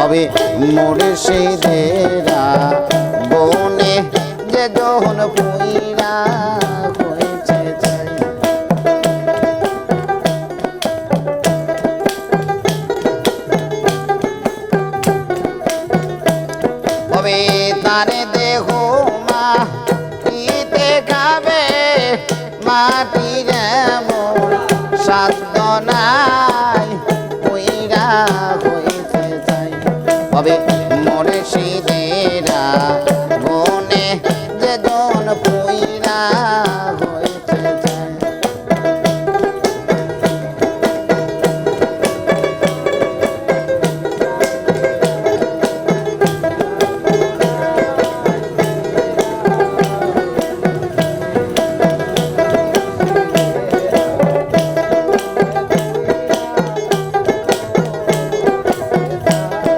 হবে মুর্শিদেরা বনে যে জন পুইরা হয়েছে চাই। হবে তারে দেহ মাটিতে খাবে মাটির এমন সাধ্য নাই পুইরা হয়েছে চাই। হবে মুর্শিদেরা বনে যে জন পুইরা হয়েছে চাই।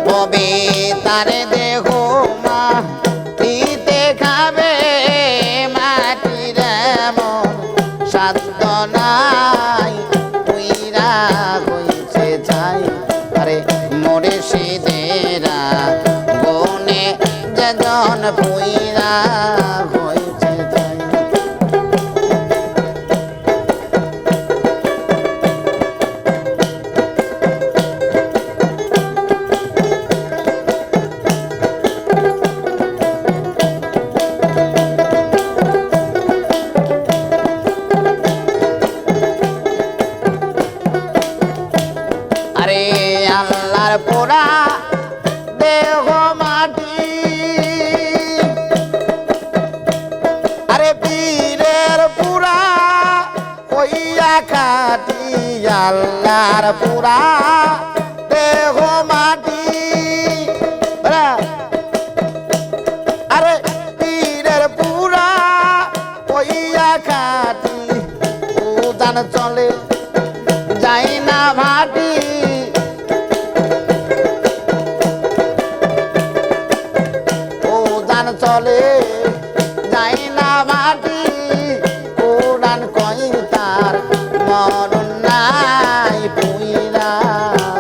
হবে তারে দেহ মাটিতে খাবে মাটির এমন সাধ্য নাই পুইরা হয়েছে চাই। আরে মুর্শিদেরা বনে যে জন পুইরা হয়েছে চাই। আরে আল্লাহর পোড়া দেহ মাটি, আরে পীরের পুরা হইয়া খাটি। আল্লাহর পুরা দেহ মাটি, আরে পীরের পুরা হইয়া খাটি। উদান চলে যাই না ভাটি, উদান চলে যাই না ভাটি। কোরআন কই তার মরণ নাই পুইরা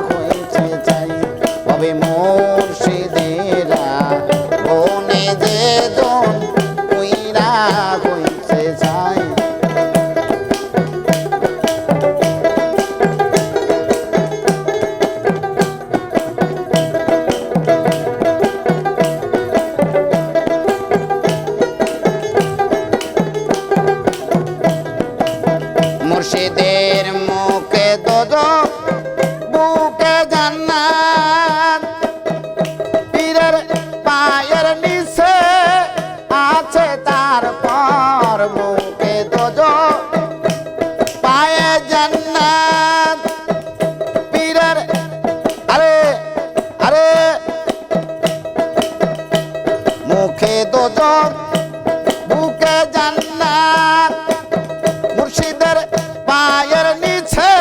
হয়েছে চাই। হবে মুর্শিদেরা বনে যে জন পুইরা হয়েছে চাই। মুর্শিদের মুখে দোজখ বুকে জান্নাত, পীরের পায়ের নিচে আছে তারপর মুখে দোজখ পায়ে জান্নাত। পীরের আরে আরে মুখে দোজখ বুকে জান্নাত, মুর্শিদের পায়ের নিচে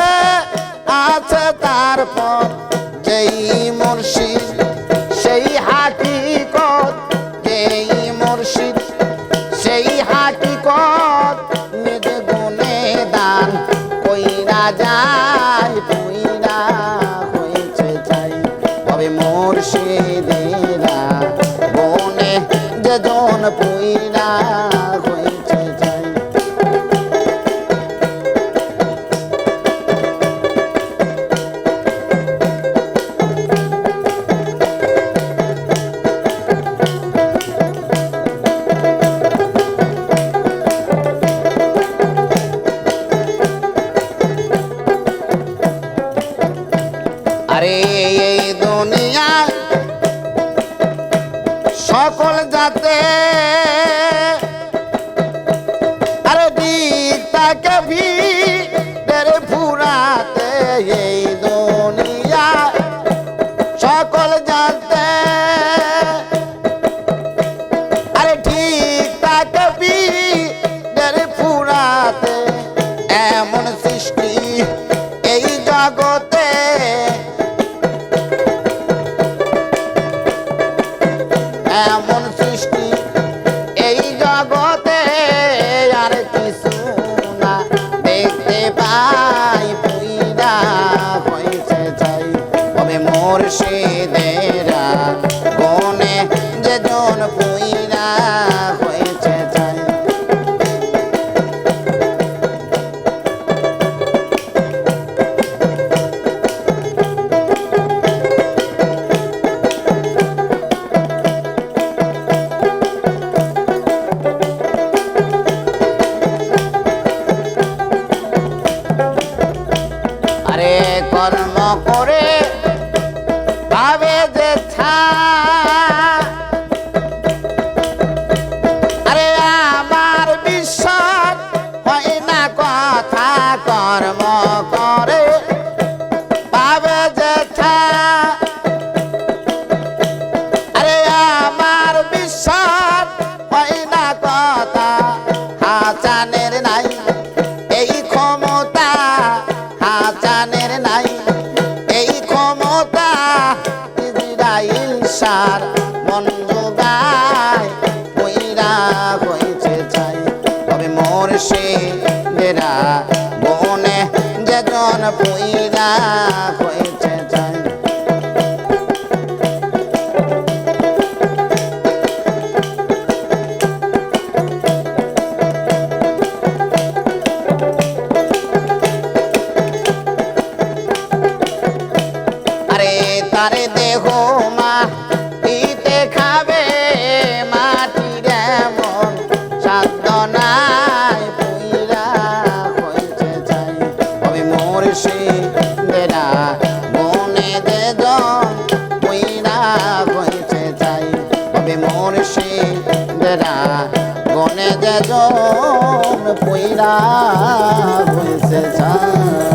আছে তারপর যেই মুর্শিদ সেই হাকিকত। যেই মুর্শিদ সেই হাকিকত নিজ গুণে দান কইরা যায় পুইরা হয়েছে চাই। হবে মুর্শিদেরা বনে যে জন পুইরা হয়েছে চাই। আরে এই দুনিয়া সকল জাতে, আরে দিক তাকে ভিড়ের ফুরাতে। এই দুনিয়া সকল জাতে, আরে ঠিক তাকে ভিড়ের ফুরাতে। এমন সৃষ্টি এই জগতে, এমন সৃষ্টি এই জগতে। আর কিছু না দেখতে পাই পুইরা হয়েছে চাই। হবে মুর্শিদেরা হয়েছে চাই। আরে তারে দেহ মাটিতে খাবে, মাটির এমন সাধ্য নাই, পুইরা হয়েছে চাই। তবে মুর্শিদেরা মনে যে জন পুইরা হয়েছে চাই। তবে মুর্শিদেরা গনে যে জন পুইরা হয়েছে চাই।